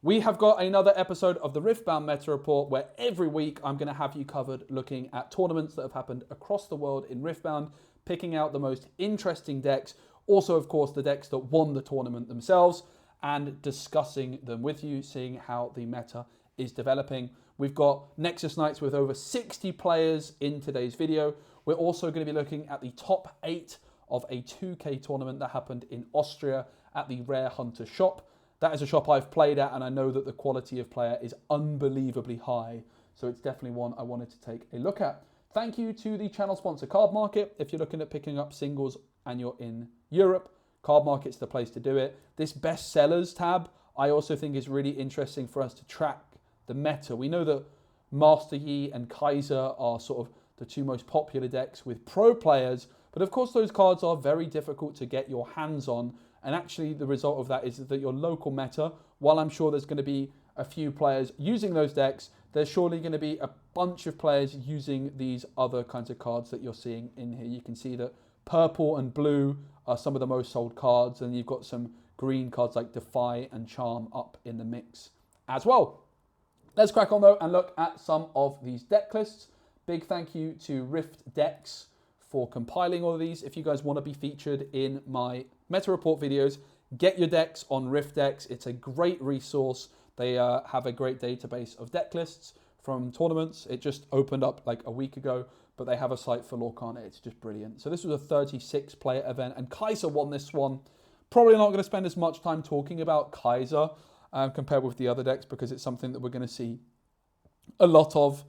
We have got another episode of the Riftbound Meta Report where every week I'm going to have you covered looking at tournaments that have happened across the world in Riftbound, picking out the most interesting decks, also of course the decks that won the tournament themselves, and discussing them with you, seeing how the meta is developing. We've got Nexus Nights with over 60 players in today's video. We're also going to be looking at the top 8 of a 2K tournament that happened in Austria at the Rare Hunter shop. That is a shop I've played at, and I know that the quality of player is unbelievably high. So it's definitely one I wanted to take a look at. Thank you to the channel sponsor Card Market. If you're looking at picking up singles and you're in Europe, Card Market's the place to do it. This best sellers tab, I also think is really interesting for us to track the meta. We know that Master Yi and Kaiser are sort of the two most popular decks with pro players, but of course those cards are very difficult to get your hands on. And actually the result of that is that your local meta, while I'm sure there's going to be a few players using those decks, there's surely going to be a bunch of players using these other kinds of cards that you're seeing in here. You can see that purple and blue are some of the most sold cards, and you've got some green cards like Defy and Charm up in the mix as well. Let's crack on though and look at some of these deck lists. Big thank you to Rift Decks for compiling all of these. If you guys want to be featured in my Meta Report videos, get your decks on Rift Decks. It's a great resource. They have a great database of deck lists from tournaments. It just opened up like a week ago, but they have a site for Lorcana. It's just brilliant. So this was a 36 player event and Kaiser won this one. Probably not going to spend as much time talking about Kaiser compared with the other decks because it's something that we're going to see a lot of.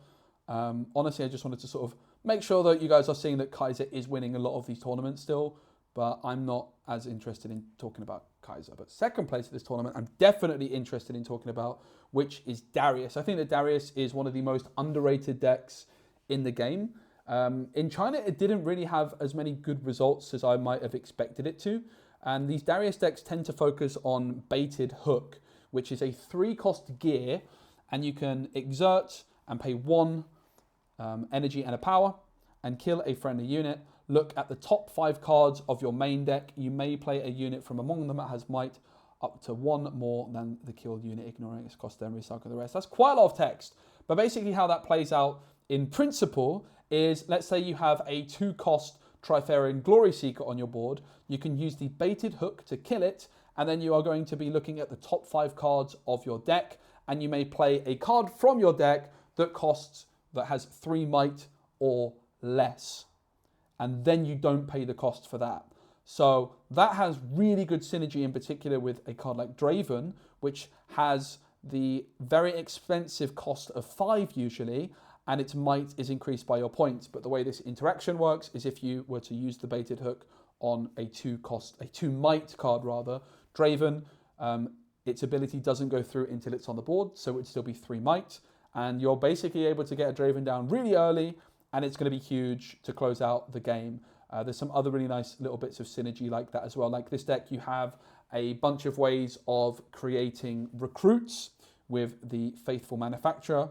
Honestly, I just wanted to sort of make sure that you guys are seeing that Kaiser is winning a lot of these tournaments still, but I'm not as interested in talking about Kaiser. But second place at this tournament, I'm definitely interested in talking about, which is Darius. I think that Darius is one of the most underrated decks in the game. In China, it didn't really have as many good results as I might have expected it to. And these Darius decks tend to focus on Baited Hook, which is a 3-cost gear, and you can exert and pay 1 energy and a power and kill a friendly unit. Look at the top 5 cards of your main deck. You may play a unit from among them that has might up to 1 more than the killed unit, ignoring its cost, then recycle the rest. That's quite a lot of text, but basically how that plays out in principle is, let's say you have a 2-cost Trifarian Glory Seeker on your board. You can use the Baited Hook to kill it, and then you are going to be looking at the top 5 cards of your deck, and you may play a card from your deck that has 3 might or less. And then you don't pay the cost for that. So that has really good synergy, in particular with a card like Draven, which has the very expensive cost of 5 usually, and its might is increased by your points. But the way this interaction works is if you were to use the Baited Hook on a 2 might card rather, Draven, its ability doesn't go through until it's on the board, so it would still be 3 might. And you're basically able to get a Draven down really early, and it's going to be huge to close out the game. There's some other really nice little bits of synergy like that as well. Like this deck, you have a bunch of ways of creating recruits, with the Faithful Manufacturer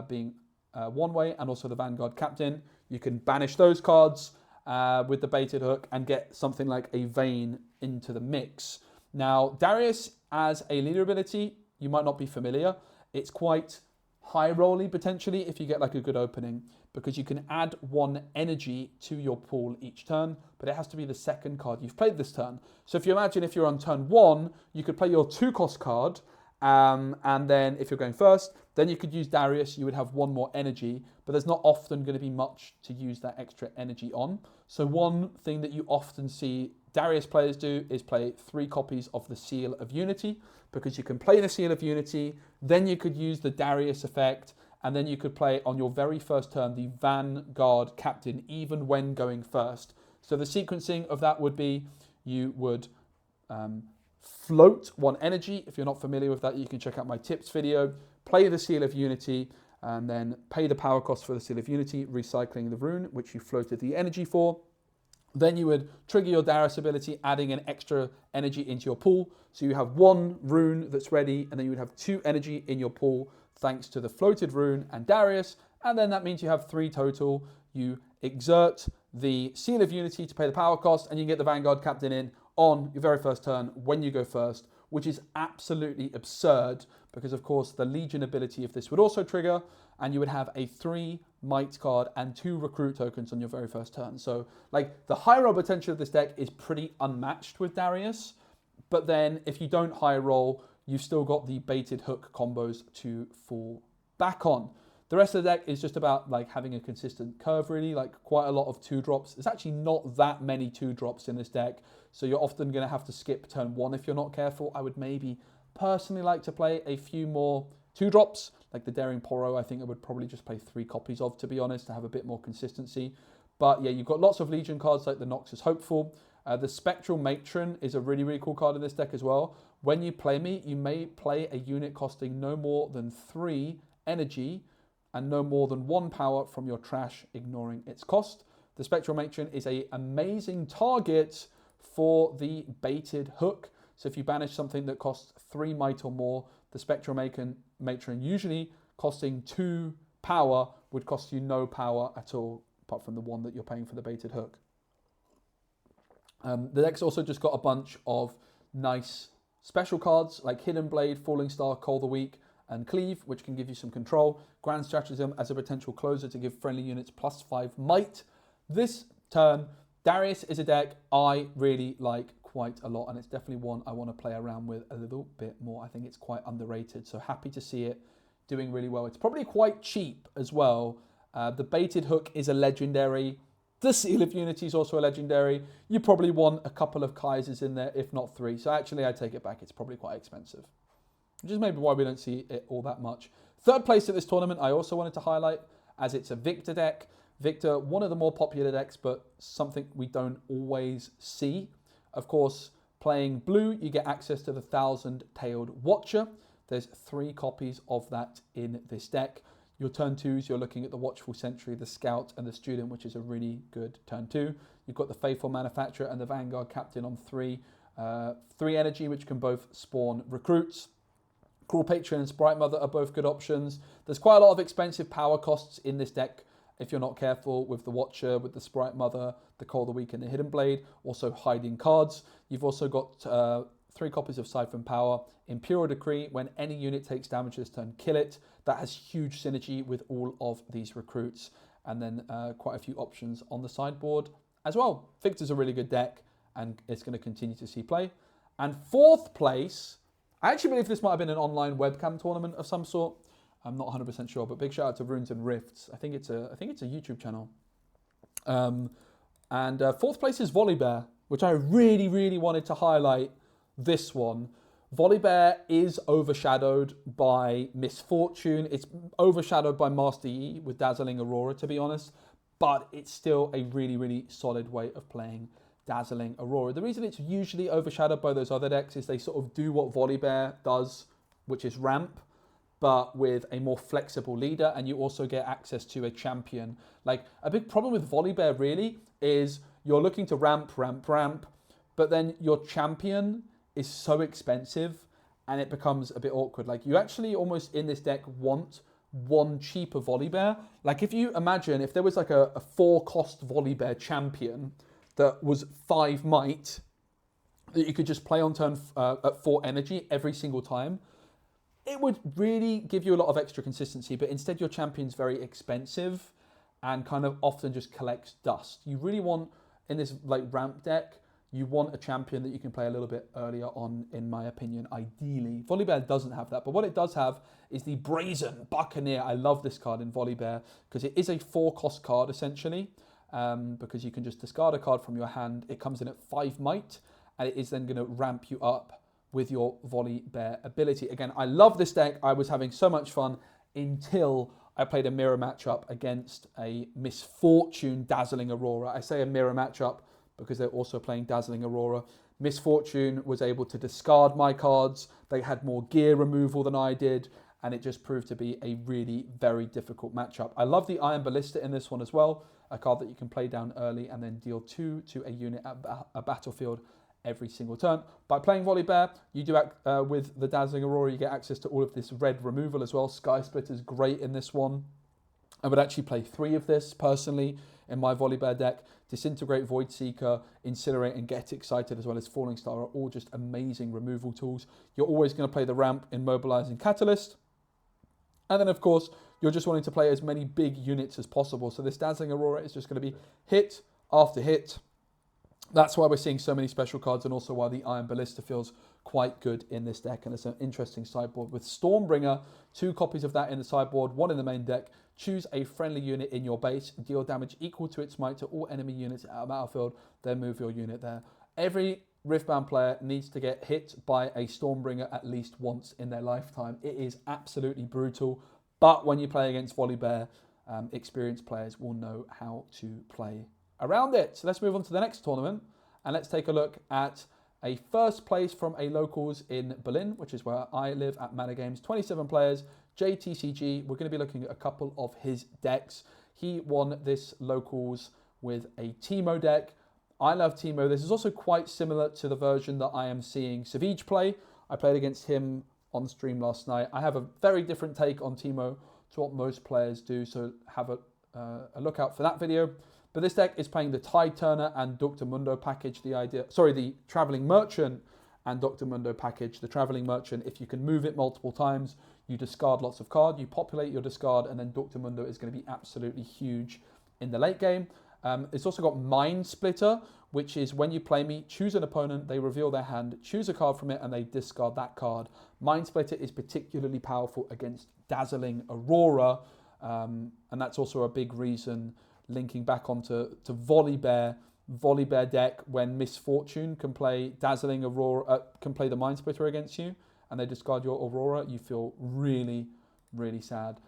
being one way, and also the Vanguard Captain. You can banish those cards with the Baited Hook and get something like a Vayne into the mix. Now, Darius as a leader ability, you might not be familiar. It's quite high rolly potentially if you get like a good opening, because you can add 1 energy to your pool each turn, but it has to be the second card you've played this turn. So if you imagine if you're on turn 1, you could play your 2-cost card, and then if you're going first, then you could use Darius, you would have 1 more energy, but there's not often going to be much to use that extra energy on. So one thing that you often see Darius players do is play 3 copies of the Seal of Unity, because you can play the Seal of Unity, then you could use the Darius effect, and then you could play on your very first turn the Vanguard Captain, even when going first. So the sequencing of that would be, you would float 1 energy. If you're not familiar with that, you can check out my tips video. Play the Seal of Unity, and then pay the power cost for the Seal of Unity, recycling the rune, which you floated the energy for. Then you would trigger your Darius ability, adding an extra energy into your pool. So you have 1 rune that's ready, and then you would have 2 energy in your pool thanks to the floated rune and Darius. And then that means you have 3 total. You exert the Seal of Unity to pay the power cost, and you get the Vanguard Captain in on your very first turn when you go first, which is absolutely absurd because of course the Legion ability of this would also trigger, and you would have a 3 might card and 2 recruit tokens on your very first turn. So like the high roll potential of this deck is pretty unmatched with Darius, but then if you don't high roll, you've still got the baited hook combos to fall back on. The rest of the deck is just about like having a consistent curve, really, like quite a lot of 2-drops. There's actually not that many 2-drops in this deck, so you're often going to have to skip turn 1 if you're not careful. I would maybe personally like to play a few more 2-drops, like the Daring Poro. I think I would probably just play 3 copies of, to be honest, to have a bit more consistency. But yeah, you've got lots of Legion cards like the Noxus Hopeful. The Spectral Matron is a really, really cool card in this deck as well. When you play me, you may play a unit costing no more than 3 energy and no more than 1 power from your trash, ignoring its cost. The Spectral Matron is an amazing target for the baited hook. So if you banish something that costs 3 might or more, the Spectral Matron, usually costing 2 power, would cost you no power at all, apart from the 1 that you're paying for the baited hook. The deck's also just got a bunch of nice special cards like Hidden Blade, Falling Star, Call the Weak, and Cleave, which can give you some control. Grand Stratagem as a potential closer to give friendly units +5 might. This turn, Darius is a deck I really like quite a lot, and it's definitely one I want to play around with a little bit more. I think it's quite underrated, so happy to see it doing really well. It's probably quite cheap as well. The baited hook is a legendary. The Seal of Unity is also a legendary. You probably want a couple of Kaisers in there, if not 3. So actually, I take it back. It's probably quite expensive, which is maybe why we don't see it all that much. Third place at this tournament, I also wanted to highlight, as it's a Victor deck. Victor, one of the more popular decks, but something we don't always see. Of course, playing blue, you get access to the 1,000-Tailed Watcher. There's 3 copies of that in this deck. Your turn 2s, you're looking at the Watchful Sentry, the Scout, and the Student, which is a really good turn 2. You've got the Faithful Manufacturer and the Vanguard Captain on 3. 3 energy, which can both spawn recruits. Cruel Patron and Sprite Mother are both good options. There's quite a lot of expensive power costs in this deck if you're not careful, with the Watcher, with the Sprite Mother, the Call the Weak, and the Hidden Blade. Also hiding cards. You've also got 3 copies of Siphon Power. Imperial Decree, when any unit takes damage this turn, kill it. That has huge synergy with all of these recruits. And then quite a few options on the sideboard as well. Victor's a really good deck, and it's going to continue to see play. And 4th place, I actually believe this might have been an online webcam tournament of some sort. I'm not 100% sure, but big shout out to Runes and Rifts. I think it's a YouTube channel. And 4th place is Volibear, which I really, really wanted to highlight this one. Volibear is overshadowed by Misfortune. It's overshadowed by Master Yi with Dazzling Aurora, to be honest. But it's still a really, really solid way of playing Dazzling Aurora. The reason it's usually overshadowed by those other decks is they sort of do what Volibear does, which is ramp, but with a more flexible leader, and you also get access to a champion. Like, a big problem with Volibear really is you're looking to ramp, but then your champion is so expensive and it becomes a bit awkward. Like, you actually almost in this deck want one cheaper Volibear. Like, if you imagine if there was like a 4-cost Volibear champion that was 5 might, that you could just play on turn at 4 energy every single time, it would really give you a lot of extra consistency. But instead your champion's very expensive and kind of often just collects dust. You really want, in this like ramp deck, you want a champion that you can play a little bit earlier on, in my opinion, ideally. Volibear doesn't have that, but what it does have is the Brazen Buccaneer. I love this card in Volibear because it is a 4-cost card, essentially, because you can just discard a card from your hand. It comes in at 5 might, and it is then going to ramp you up with your Volibear ability. Again, I love this deck. I was having so much fun until I played a mirror matchup against a Misfortune Dazzling Aurora. I say a mirror matchup because they're also playing Dazzling Aurora. Misfortune was able to discard my cards. They had more gear removal than I did, and it just proved to be a really very difficult matchup. I love the Iron Ballista in this one as well, a card that you can play down early and then deal 2 to a unit at a battlefield every single turn. By playing Volibear, you do with the Dazzling Aurora, you get access to all of this red removal as well. Sky Splitter's great in this one. I would actually play 3 of this personally in my Volibear deck. Disintegrate, Void Seeker, Incinerate, and Get Excited, as well as Falling Star, are all just amazing removal tools. You're always going to play the ramp, Immobilizing Catalyst. And then, of course, you're just wanting to play as many big units as possible. So this Dazzling Aurora is just going to be hit after hit. That's why we're seeing so many special cards, and also why the Iron Ballista feels quite good in this deck. And it's an interesting sideboard with Stormbringer, 2 copies of that in the sideboard, 1 in the main deck. Choose a friendly unit in your base, deal damage equal to its might to all enemy units out of battlefield, then move your unit there. Every Riftbound player needs to get hit by a Stormbringer at least once in their lifetime. It is absolutely brutal, but when you play against Volibear, experienced players will know how to play around it. So let's move on to the next tournament, and let's take a look at a first place from a locals in Berlin, which is where I live at Manor Games. 27 players, JTCG. We're going to be looking at a couple of his decks. He won this locals with a Teemo deck. I love Teemo. This is also quite similar to the version that I am seeing Savage play. I played against him on stream last night. I have a very different take on Teemo to what most players do, so have a look out for that video. But this deck is playing the Tide Turner and Dr. Mundo package. The Traveling Merchant and Dr. Mundo package. The Traveling Merchant, if you can move it multiple times, you discard lots of cards, you populate your discard, and then Dr. Mundo is going to be absolutely huge in the late game. It's also got Mind Splitter, which is when you play me, choose an opponent, they reveal their hand, choose a card from it, and they discard that card. Mind Splitter is particularly powerful against Dazzling Aurora, and that's also a big reason, linking back onto Volibear deck, when Misfortune can play Dazzling Aurora, can play the Mind Splitter against you, and they discard your Aurora, you feel really, really sad.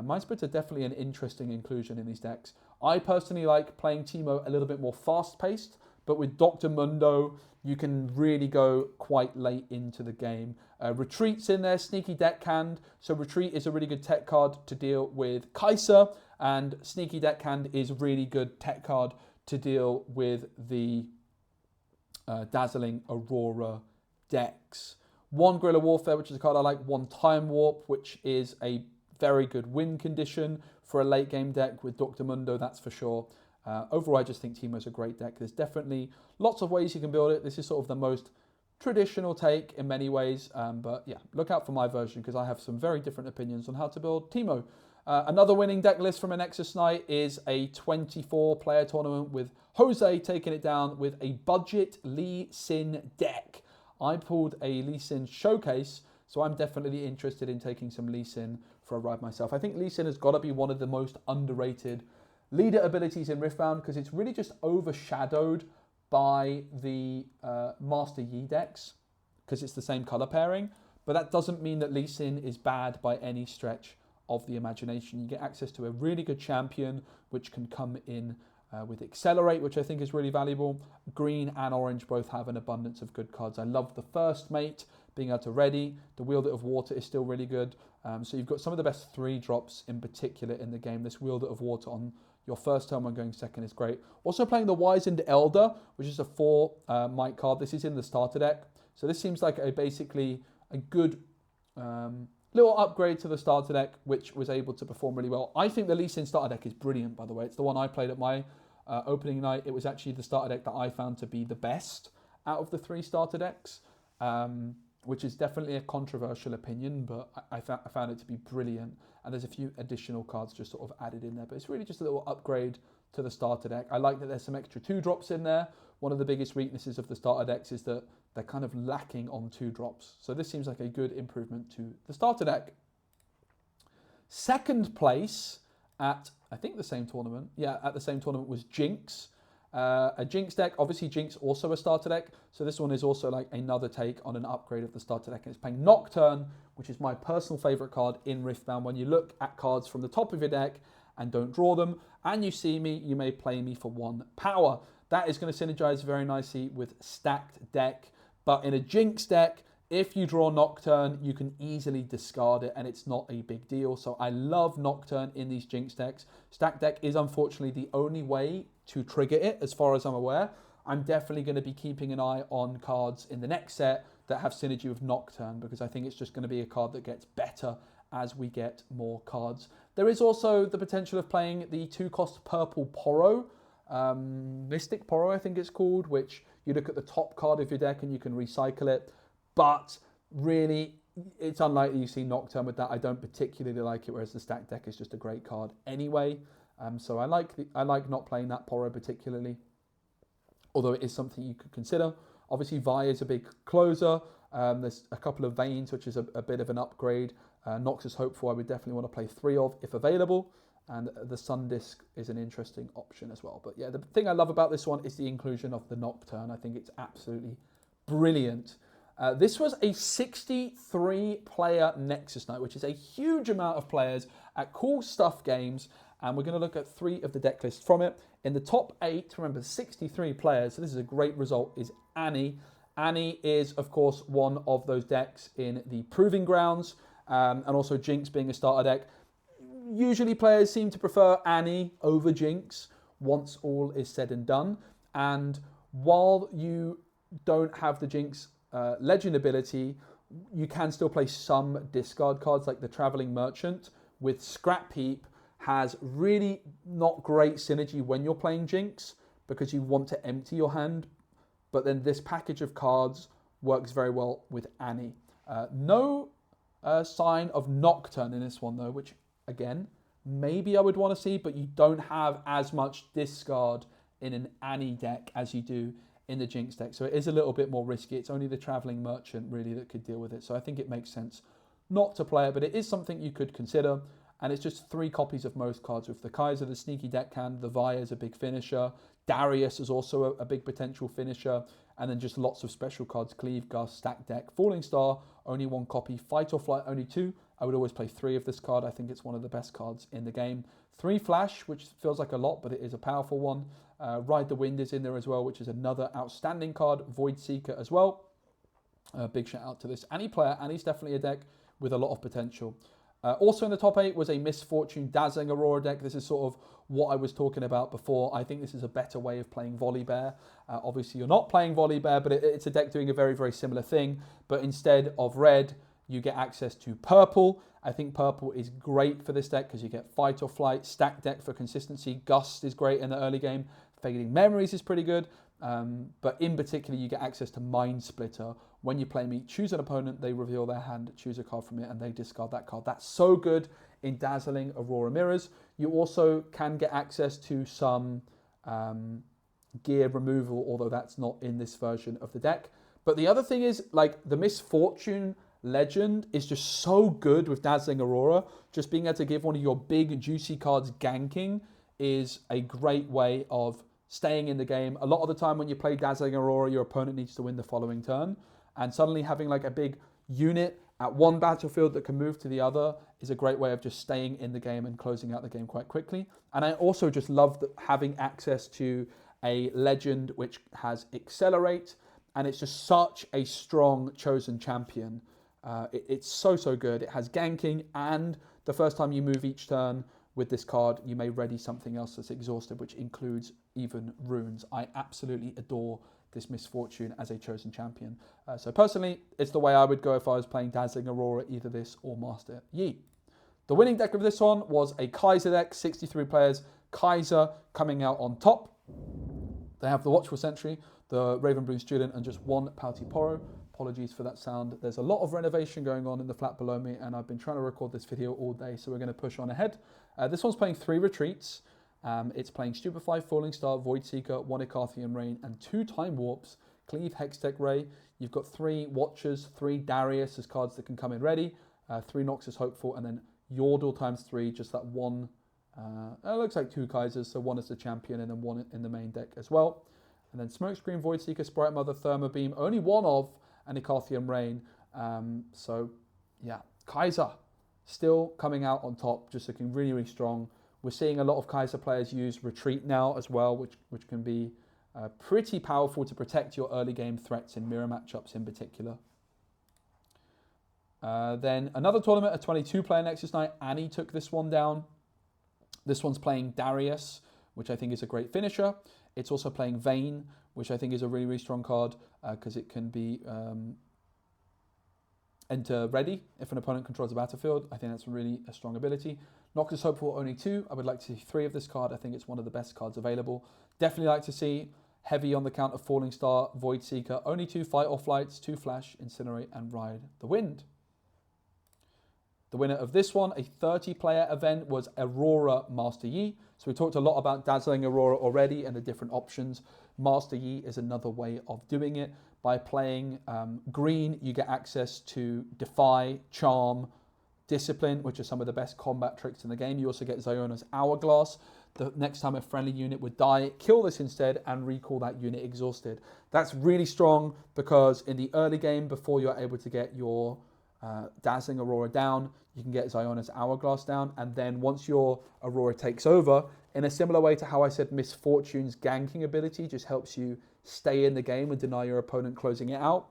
Mind Splitter definitely an interesting inclusion in these decks. I personally like playing Teemo a little bit more fast-paced, but with Dr. Mundo, you can really go quite late into the game. Retreat's in there, Sneaky Deckhand. So Retreat is a really good tech card to deal with Kaiser, and Sneaky Deckhand is a really good tech card to deal with the Dazzling Aurora decks. 1 Guerrilla Warfare, which is a card I like. 1 Time Warp, which is a very good win condition for a late game deck with Dr. Mundo, that's for sure. Overall, I just think Teemo's a great deck. There's definitely lots of ways you can build it. This is sort of the most traditional take in many ways. But yeah, look out for my version because I have some very different opinions on how to build Teemo. Another winning deck list from a Nexus Night is a 24-player tournament with Jose taking it down with a budget Lee Sin deck. I pulled a Lee Sin showcase, so I'm definitely interested in taking some Lee Sin for a ride myself. I think Lee Sin has got to be one of the most underrated leader abilities in Riftbound because it's really just overshadowed by the Master Yi decks because it's the same color pairing. But that doesn't mean that Lee Sin is bad by any stretch of the imagination. You get access to a really good champion which can come in with Accelerate, which I think is really valuable. Green and orange both have an abundance of good cards. I love the First Mate being able to ready. The Wielder of Water is still really good. So you've got some of the best 3 drops in particular in the game. This Wielder of Water on your first turn when going second is great. Also playing the Wizened Elder, which is a 4 might card. This is in the starter deck. So this seems like basically a good little upgrade to the starter deck, which was able to perform really well. I think the Lee Sin starter deck is brilliant, by the way. It's the one I played at my opening night. It was actually the starter deck that I found to be the best out of the 3 starter decks, which is definitely a controversial opinion, but I found it to be brilliant. And there's a few additional cards just sort of added in there, but it's really just a little upgrade to the starter deck. I like that there's some extra 2 drops in there. One of the biggest weaknesses of the starter decks is that they're kind of lacking on 2 drops. So this seems like a good improvement to the starter deck. Second place at, I think the same tournament. Yeah, at the same tournament was Jinx. A Jinx deck, obviously Jinx also a starter deck. So this one is also like another take on an upgrade of the starter deck. And it's playing Nocturne, which is my personal favorite card in Riftbound. When you look at cards from the top of your deck and don't draw them, and you see me, you may play me for 1 power. That is going to synergize very nicely with stacked deck. But in a Jinx deck, if you draw Nocturne, you can easily discard it and it's not a big deal. So I love Nocturne in these Jinx decks. Stacked deck is unfortunately the only way to trigger it as far as I'm aware. I'm definitely going to be keeping an eye on cards in the next set that have synergy with Nocturne because I think it's just going to be a card that gets better as we get more cards. There is also the potential of playing the 2-cost purple Poro, Mystic Poro I think it's called, which you look at the top card of your deck and you can recycle it. But really, it's unlikely you see Nocturne with that. I don't particularly like it, whereas the stacked deck is just a great card anyway. So I like not playing that Poro particularly, although it is something you could consider. Obviously, Vi is a big closer. There's a couple of Veins, which is a bit of an upgrade. Noxus Hopeful, I would definitely want to play 3 of if available. And the Sun Disc is an interesting option as well. But yeah, the thing I love about this one is the inclusion of the Nocturne. I think it's absolutely brilliant. This was a 63-player Nexus night, which is a huge amount of players at Cool Stuff Games. And we're going to look at 3 of the deck lists from it. In the top 8, remember 63 players, so this is a great result, is Annie. Annie is, of course, one of those decks in the Proving Grounds, and also Jinx being a starter deck. Usually players seem to prefer Annie over Jinx once all is said and done. And while you don't have the Jinx legend ability, you can still play some discard cards like the Traveling Merchant with Scrap Heap. Has really not great synergy when you're playing Jinx because you want to empty your hand. But then this package of cards works very well with Annie. No sign of Nocturne in this one though, which again, maybe I would want to see, but you don't have as much discard in an Annie deck as you do in the Jinx deck. So it is a little bit more risky. It's only the Traveling Merchant really that could deal with it. So I think it makes sense not to play it, but it is something you could consider. And it's just 3 copies of most cards with the Kaiser, the Sneaky Deckhand, the Vi is a big finisher, Darius is also a big potential finisher, and then just lots of special cards, Cleave, Gust, Stack Deck, Falling Star, only 1 copy, Fight or Flight, only 2. I would always play 3 of this card. I think it's one of the best cards in the game. 3 Flash, which feels like a lot, but it is a powerful one. Ride the Wind is in there as well, which is another outstanding card. Void Seeker as well. Big shout out to this Annie player. Annie's definitely a deck with a lot of potential. Also in the top 8 was a Misfortune Dazzling Aurora deck. This is sort of what I was talking about before. I think this is a better way of playing Volibear. Obviously, you're not playing Volibear, but it's a deck doing a very, very similar thing. But instead of red, you get access to purple. I think purple is great for this deck because you get Fight or Flight, Stack Deck for consistency. Gust is great in the early game. Fading Memories is pretty good. But in particular, you get access to Mind Splitter. When you play me, choose an opponent, they reveal their hand, choose a card from it, and they discard that card. That's so good in Dazzling Aurora Mirrors. You also can get access to some gear removal, although that's not in this version of the deck. But the other thing is, like, the Misfortune Legend is just so good with Dazzling Aurora. Just being able to give one of your big, juicy cards ganking is a great way of staying in the game. A lot of the time when you play Dazzling Aurora, your opponent needs to win the following turn. And suddenly having like a big unit at one battlefield that can move to the other is a great way of just staying in the game and closing out the game quite quickly. And I also just love having access to a legend which has Accelerate. And it's just such a strong chosen champion. It's so good. It has ganking, and the first time you move each turn with this card, you may ready something else that's exhausted, which includes even runes. I absolutely adore this Misfortune as a chosen champion. So personally, it's the way I would go if I was playing Dazzling Aurora, either this or Master Yi. The winning deck of this one was a Kaiser deck, 63 players. Kaiser coming out on top. They have the Watchful Sentry, the Raven Blue Student, and just 1 Pouty Poro. Apologies for that sound. There's a lot of renovation going on in the flat below me, and I've been trying to record this video all day, so we're going to push on ahead. This one's playing 3 Retreats. It's playing Stupefy, Falling Star, Void Seeker, 1 Icarthian Rain, and 2 Time Warps, Cleave, Hextech Ray. You've got 3 Watchers, 3 Darius as cards that can come in ready, 3 Noxus Hopeful, and then Yordle times 3, just that 1. It looks like 2 Kaisers, so 1 as the champion and then 1 in the main deck as well. And then Smokescreen, Void Seeker, Sprite Mother, Thermo Beam, only 1 of an Icarthian Rain. So yeah, Kaiser still coming out on top, just looking really, really strong. We're seeing a lot of Kaiser players use Retreat now as well, which can be pretty powerful to protect your early game threats in mirror matchups in particular. Then another tournament, a 22-player Nexus night. Annie took this one down. This one's playing Darius, which I think is a great finisher. It's also playing Vayne, which I think is a really, really strong card because it can be enter ready if an opponent controls a battlefield. I think that's really a strong ability. Noctis Hopeful, only 2. I would like to see 3 of this card. I think it's one of the best cards available. Definitely like to see Heavy on the count of Falling Star, Void Seeker, only 2 Fight or Flights, 2 Flash, Incinerate, and Ride the Wind. The winner of this one, a 30-player event, was Aurora Master Yi. So we talked a lot about Dazzling Aurora already and the different options. Master Yi is another way of doing it. By playing green, you get access to Defy, Charm, Discipline, which are some of the best combat tricks in the game. You also get Ziona's Hourglass. The next time a friendly unit would die, kill this instead and recall that unit exhausted. That's really strong because in the early game, before you're able to get your Dazzling Aurora down, you can get Ziona's Hourglass down, and then once your Aurora takes over, in a similar way to how I said Misfortune's ganking ability just helps you stay in the game and deny your opponent closing it out,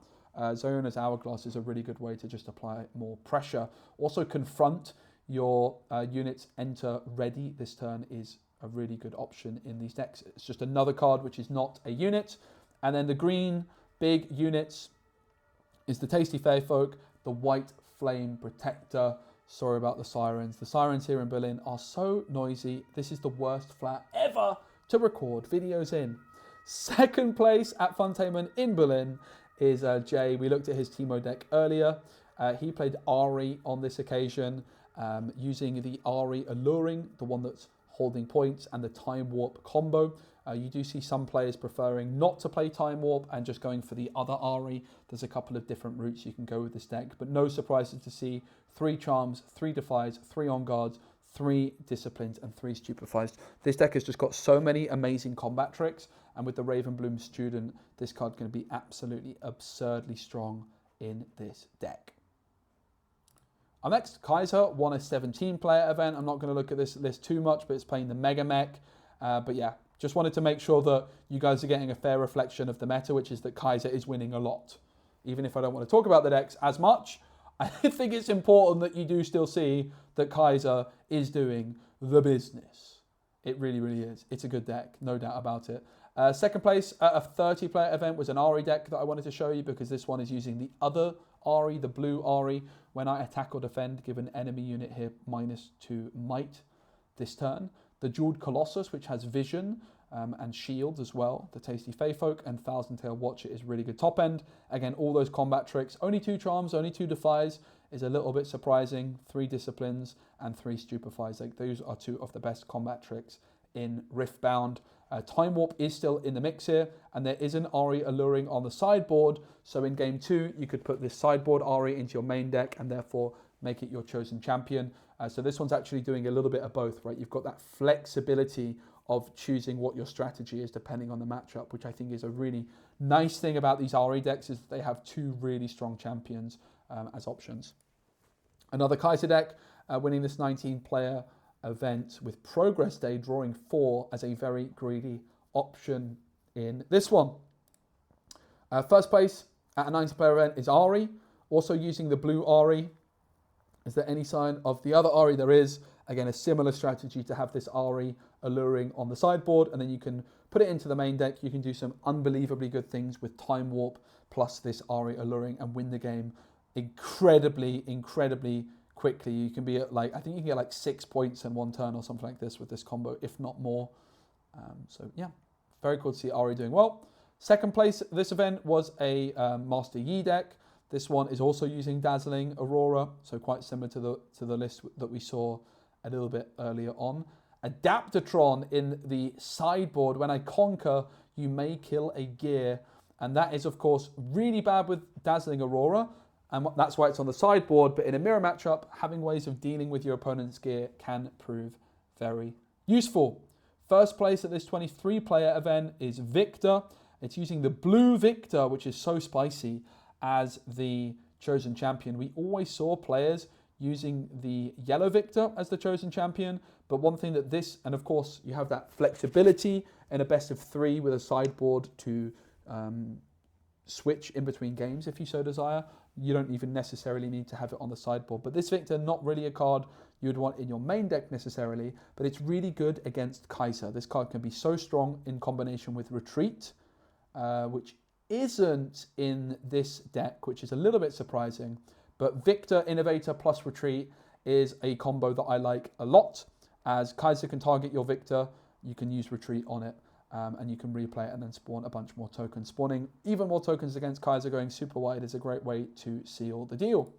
Ziona's Hourglass is a really good way to just apply more pressure. Also Confront, your units enter ready this turn is a really good option in these decks. It's just another card which is not a unit. And then the green big units is the Tasty Fairfolk, the White Flame Protector. Sorry about the sirens. The sirens here in Berlin are so noisy. This is the worst flat ever to record videos in. Second place at Funtainment in Berlin is Jay. We looked at his Teemo deck earlier. He played Ari on this occasion, using the Ari Alluring, the one that's holding points, and the Time Warp combo. You do see some players preferring not to play Time Warp and just going for the other Ari. There's a couple of different routes you can go with this deck, but no surprises to see 3 Charms, 3 Defies, 3 On Guards, 3 Disciplines, and 3 Stupefies. This deck has just got so many amazing combat tricks, and with the Ravenbloom Student, this card's going to be absolutely absurdly strong in this deck. Our next, Kaiser won a 17-player event. I'm not going to look at this list too much, but it's playing the Mega Mech. But yeah, just wanted to make sure that you guys are getting a fair reflection of the meta, which is that Kaiser is winning a lot. Even if I don't want to talk about the decks as much, I think it's important that you do still see that Kaiser is doing the business. It really, really is. It's a good deck, no doubt about it. Second place at a 30-player event was an Ari deck that I wanted to show you because this one is using the other Ari, the blue Ari. When I attack or defend, give an enemy unit here -2 might this turn. The Jeweled Colossus, which has vision and shields as well. The Tasty Faefolk and Thousand Tail Watcher is really good top end. Again, all those combat tricks. Only 2 Charms, only 2 Defies is a little bit surprising. 3 Disciplines and 3 Stupefies. Like, those are 2 of the best combat tricks in Riftbound. Time Warp is still in the mix here, and there is an Ari Alluring on the sideboard. So in game 2, you could put this sideboard Ari into your main deck and therefore make it your chosen champion. So this one's actually doing a little bit of both, right? You've got that flexibility of choosing what your strategy is depending on the matchup, which I think is a really nice thing about these Ari decks, is that they have 2 really strong champions as options. Another Kaiser deck winning this 19-player event with Progress Day, drawing 4 as a very greedy option in this one. First place at a 90-player event is Ari, also using the blue Ari. Is there any sign of the other Ari? There is. Again, a similar strategy to have this Ari Alluring on the sideboard, and then you can put it into the main deck. You can do some unbelievably good things with Time Warp plus this Ari Alluring and win the game incredibly, incredibly quickly. You can be at I think you can get like 6 points in 1 turn or something like this with this combo, if not more. So yeah, very cool to see Ari doing well. Second place at this event was a Master Yi deck. This one is also using Dazzling Aurora, so quite similar to the list that we saw a little bit earlier on. Adaptatron in the sideboard. When I conquer, you may kill a gear, and that is of course really bad with Dazzling Aurora, and that's why it's on the sideboard. But in a mirror matchup, having ways of dealing with your opponent's gear can prove very useful. First place at this 23-player event is Victor. It's using the blue Victor, which is so spicy, as the chosen champion. We always saw players using the yellow Victor as the chosen champion, but one thing that this, and of course you have that flexibility in a best of 3 with a sideboard to switch in between games if you so desire. You don't even necessarily need to have it on the sideboard, but this Victor, not really a card you would want in your main deck necessarily, but it's really good against Kaiser. This card can be so strong in combination with Retreat, which isn't in this deck, which is a little bit surprising, But Victor, Innovator plus Retreat is a combo that I like a lot. As Kaiser can target your Victor, you can use Retreat on it, and you can replay it and then spawn a bunch more tokens. Spawning even more tokens against Kaiser going super wide is a great way to seal the deal.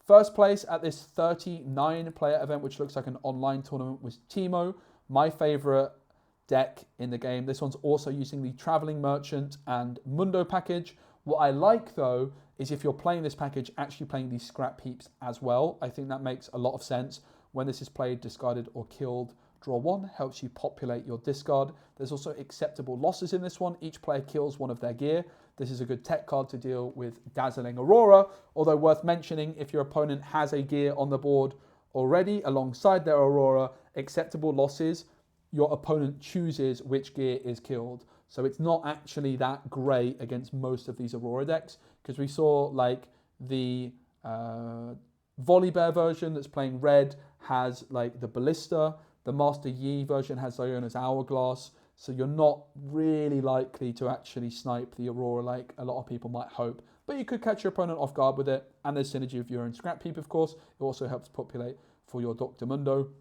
First place at this 39-player event, which looks like an online tournament, was Teemo, my favorite deck in the game. This one's also using the Traveling Merchant and Mundo package. What I like, though, is if you're playing this package, actually playing these scrap heaps as well. I think that makes a lot of sense. When this is played, discarded or killed, draw 1, helps you populate your discard. There's also acceptable losses in this one. Each player kills one of their gear. This is a good tech card to deal with Dazzling Aurora, although worth mentioning, if your opponent has a gear on the board already alongside their Aurora, acceptable losses, your opponent chooses which gear is killed. So it's not actually that great against most of these Aurora decks, because we saw like the Volibear version that's playing red has like the Ballista, the Master Yi version has Ziona's Hourglass, so you're not really likely to actually snipe the Aurora like a lot of people might hope. But you could catch your opponent off guard with it, and there's synergy with your own Scrap Heap, of course. It also helps populate for your Dr. Mundo.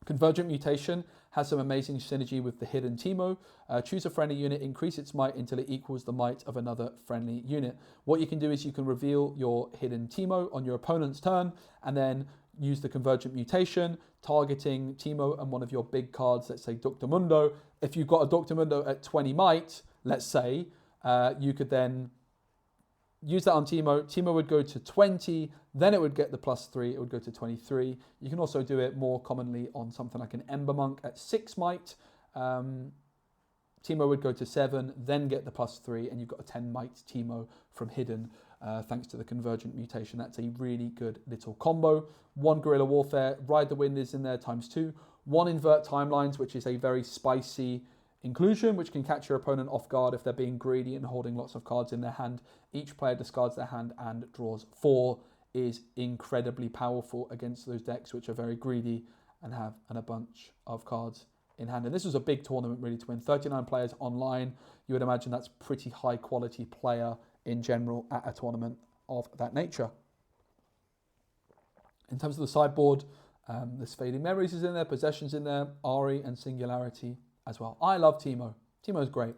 Convergent Mutation has some amazing synergy with the Hidden Teemo. Choose a friendly unit, increase its might until it equals the might of another friendly unit. What you can do is you can reveal your Hidden Teemo on your opponent's turn, and then use the Convergent Mutation, targeting Teemo and one of your big cards, let's say Dr. Mundo. If you've got a Dr. Mundo at 20 might, let's say, you could then use that on Teemo. Teemo would go to 20, then it would get the +3, it would go to 23. You can also do it more commonly on something like an Ember Monk at 6 might. Teemo would go to 7, then get the +3, and you've got a 10 might Teemo from Hidden, thanks to the Convergent Mutation. That's a really good little combo. 1 Guerrilla Warfare, Ride the Wind is in there ×2. 1 Invert Timelines, which is a very spicy inclusion, which can catch your opponent off guard if they're being greedy and holding lots of cards in their hand. Each player discards their hand and draws 4, is incredibly powerful against those decks which are very greedy and have a bunch of cards in hand. And this was a big tournament really to win. 39 players online. You would imagine that's pretty high quality player in general at a tournament of that nature. In terms of the sideboard, there's Fading Memories is in there, Possessions in there, Ari and Singularity as well. I love Teemo. Teemo's great.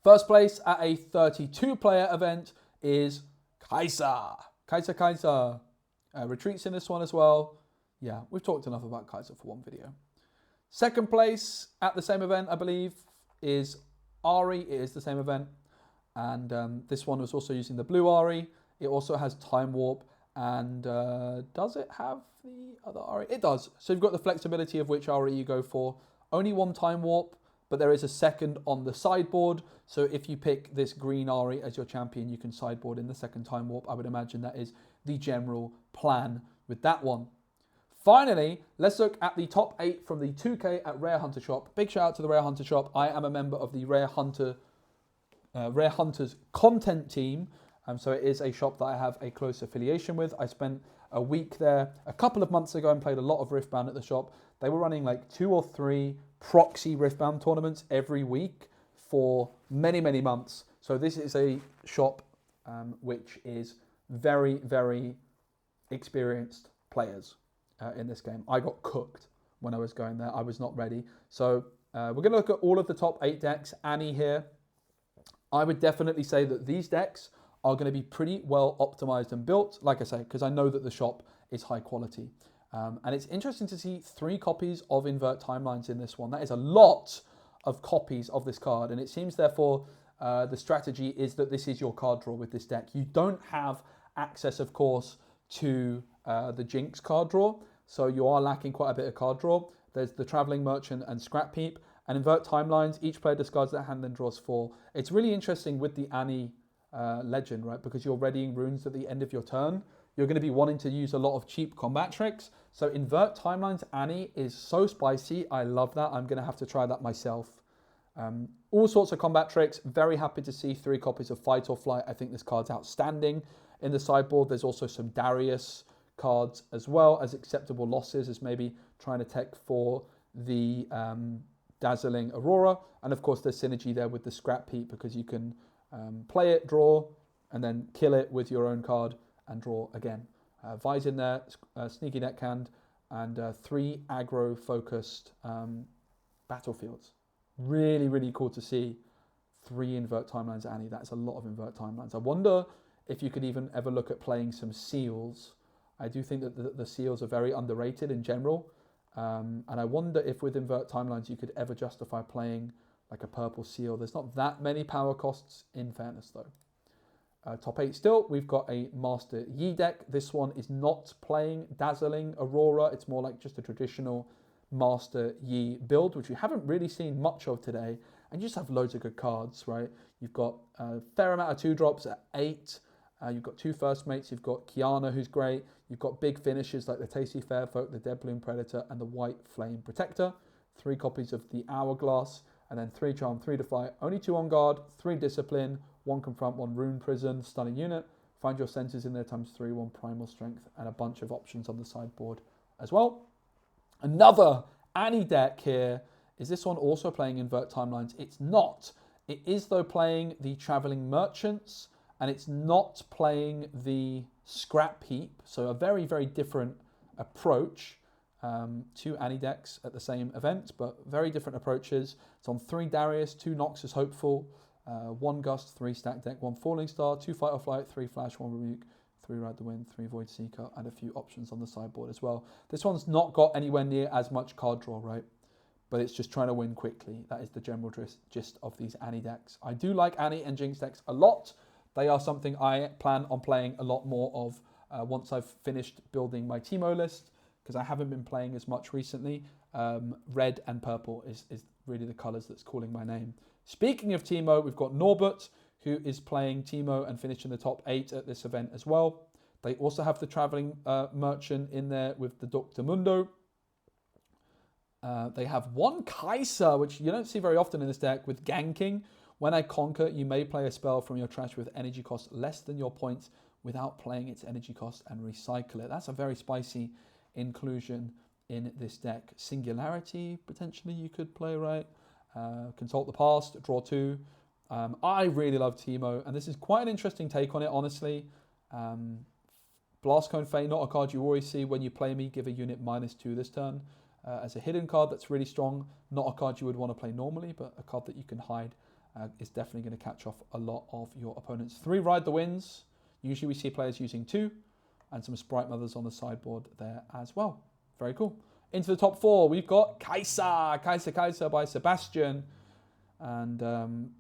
First place at a 32-player event is Kaiser. Kaiser. Retreats in this one as well. Yeah, we've talked enough about Kaiser for one video. Second place at the same event, I believe, is Ari. It is the same event. And this one was also using the blue Ari. It also has Time Warp. And does it have the other Ari? It does. So you've got the flexibility of which Ari you go for. Only 1 Time Warp, but there is a second on the sideboard. So if you pick this green Ari as your champion, you can sideboard in the second Time Warp. I would imagine that is the general plan with that one. Finally, let's look at the top 8 from the 2K at Rare Hunter Shop. Big shout out to the Rare Hunter Shop. I am a member of the Rare Hunters content team. So it is a shop that I have a close affiliation with. I spent a week there a couple of months ago and played a lot of Riftbound at the shop. They were running like 2 or 3 proxy Riftbound tournaments every week for many, many months. So this is a shop which is very, very experienced players in this game. I got cooked when I was going there. I was not ready. So we're going to look at all of the top 8 decks. Annie here. I would definitely say that these decks are going to be pretty well optimized and built, like I say, because I know that the shop is high quality. And it's interesting to see 3 copies of Invert Timelines in this one. That is a lot of copies of this card, and it seems therefore the strategy is that this is your card draw with this deck. You don't have access, of course, to the Jinx card draw, so you are lacking quite a bit of card draw. There's the Traveling Merchant and Scrap Heap, and Invert Timelines. Each player discards their hand and draws 4. It's really interesting with the Annie legend, right? Because you're readying runes at the end of your turn. You're going to be wanting to use a lot of cheap combat tricks. So Invert Timelines Annie is so spicy. I love that. I'm going to have to try that myself. All sorts of combat tricks. Very happy to see 3 copies of Fight or Flight. I think this card's outstanding. In the sideboard, there's also some Darius cards as well as acceptable losses, as maybe trying to tech for the Dazzling Aurora. And of course, there's synergy there with the Scrap Heap because you can play it, draw, and then kill it with your own card and draw again. Vise in there, sneaky deckhand, and 3 aggro-focused battlefields. Really, really cool to see 3 invert timelines, Annie. That's a lot of invert timelines. I wonder if you could even ever look at playing some seals. I do think that the seals are very underrated in general. And I wonder if with invert timelines you could ever justify playing like a purple seal. There's not that many power costs, in fairness, though. Top 8 still, we've got a Master Yi deck. This one is not playing Dazzling Aurora. It's more like just a traditional Master Yi build, which we haven't really seen much of today. And you just have loads of good cards, right? You've got a fair amount of 2-drops at 8. You've got 2 first mates. You've got Kiana, who's great. You've got big finishes like the Tasty Fairfolk, the Dead Bloom Predator, and the White Flame Protector. 3 copies of the Hourglass, and then 3 Charm, 3 Defy, only 2 on guard, 3 Discipline, 1 Confront, 1 Rune Prison, Stunning Unit. Find your senses in there times 3, 1 Primal Strength, and a bunch of options on the sideboard as well. Another Annie deck here. Is this one also playing Invert Timelines? It's not. It is, though, playing the Traveling Merchants, and it's not playing the Scrap Heap. So a very, very different approach. 2 Annie decks at the same event, but very different approaches. It's on 3 Darius, 2 Noxus Hopeful, 1 Gust, 3 Stack Deck, 1 Falling Star, 2 Fight or Flight, 3 Flash, 1 Rebuke, 3 Ride the Wind, 3 Void Seeker, and a few options on the sideboard as well. This one's not got anywhere near as much card draw, right? But it's just trying to win quickly. That is the general gist of these Annie decks. I do like Annie and Jinx decks a lot. They are something I plan on playing a lot more of once I've finished building my Teemo list, because I haven't been playing as much recently. Red and purple is really the colours that's calling my name. Speaking of Teemo, we've got Norbert, who is playing Teemo and finishing the top 8 at this event as well. They also have the Travelling Merchant in there with the Dr. Mundo. They have 1 Kaiser, which you don't see very often in this deck, with Ganking. When I conquer, you may play a spell from your trash with energy cost less than your points without playing its energy cost and recycle it. That's a very spicy inclusion in this deck. Singularity, potentially you could play, right? Consult the past, draw 2. I really love Teemo, and this is quite an interesting take on it, honestly. Blast Cone Fate, not a card you always see. When you play me, give a unit -2 this turn. As a hidden card that's really strong, not a card you would want to play normally, but a card that you can hide is definitely going to catch off a lot of your opponents. 3 Ride the Winds. Usually we see players using 2, and some Sprite Mothers on the sideboard there as well. Very cool. Into the top 4, we've got Kaiser by Sebastian. And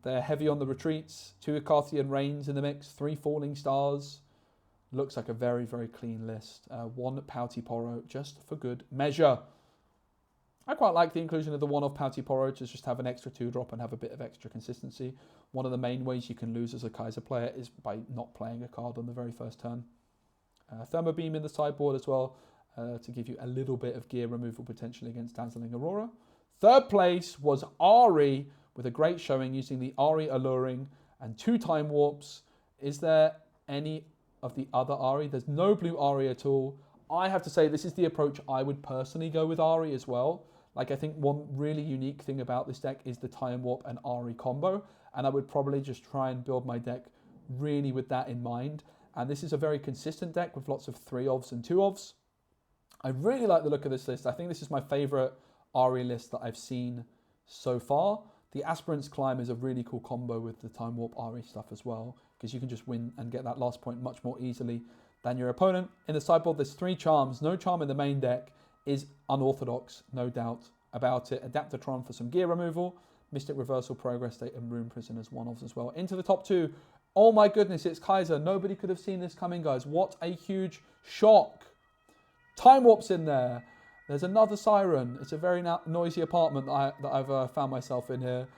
they're heavy on the retreats. 2 Acarthian Rains in the mix, 3 Falling Stars. Looks like a very, very clean list. 1 Pouty Poro, just for good measure. I quite like the inclusion of the 1-off Pouty Poro to just have an extra 2-drop and have a bit of extra consistency. One of the main ways you can lose as a Kaiser player is by not playing a card on the very first turn. Thermo Beam in the sideboard as well, to give you a little bit of gear removal potentially against Dazzling Aurora. 3rd place was Ari, with a great showing using the Ari Alluring and 2 Time Warps. Is there any of the other Ari? There's no blue Ari at all. I have to say this is the approach I would personally go with Ari as well. Like, I think one really unique thing about this deck is the Time Warp and Ari combo, and I would probably just try and build my deck really with that in mind. And this is a very consistent deck with lots of 3-ofs and 2-ofs. I really like the look of this list. I think this is my favourite Ari list that I've seen so far. The Aspirant's Climb is a really cool combo with the Time Warp Ari stuff as well, because you can just win and get that last point much more easily than your opponent. In the sideboard, there's 3 charms. No charm in the main deck is unorthodox, no doubt about it. Adaptatron for some gear removal. Mystic Reversal, Progress State, and Rune Prison as 1-offs as well. Into the top 2. Oh my goodness, it's Kaiser. Nobody could have seen this coming, guys. What a huge shock. Time Warp's in there. There's another Siren. It's a very noisy apartment that I've found myself in here.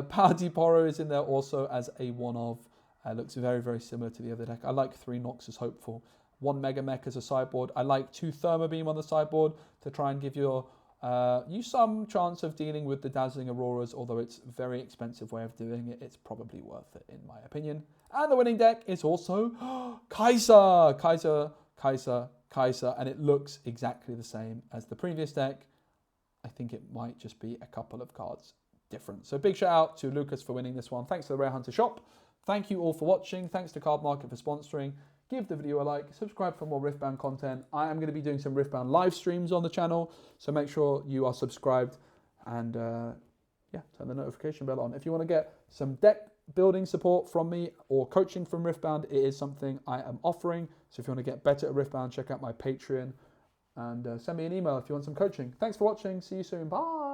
Pouty Poro is in there also as a 1-off. Looks very, very similar to the other deck. I like 3 Noxus Hopeful. 1 Mega Mech as a sideboard. I like 2 Thermo Beam on the sideboard to try and give you some chance of dealing with the Dazzling Auroras, although it's a very expensive way of doing it. It's probably worth it, in my opinion. And the winning deck is also Kaiser, and it looks exactly the same as the previous deck. I think it might just be a couple of cards different. So big shout out to Lucas for winning this one. Thanks to the Rare Hunter shop. Thank you all for watching. Thanks to Card Market for sponsoring. give the video a like, subscribe for more Riftbound content. I am going to be doing some Riftbound live streams on the channel, so make sure you are subscribed and turn the notification bell on. If you want to get some deck building support from me or coaching from Riftbound, it is something I am offering. So if you want to get better at Riftbound, check out my Patreon and send me an email if you want some coaching. Thanks for watching. See you soon. Bye.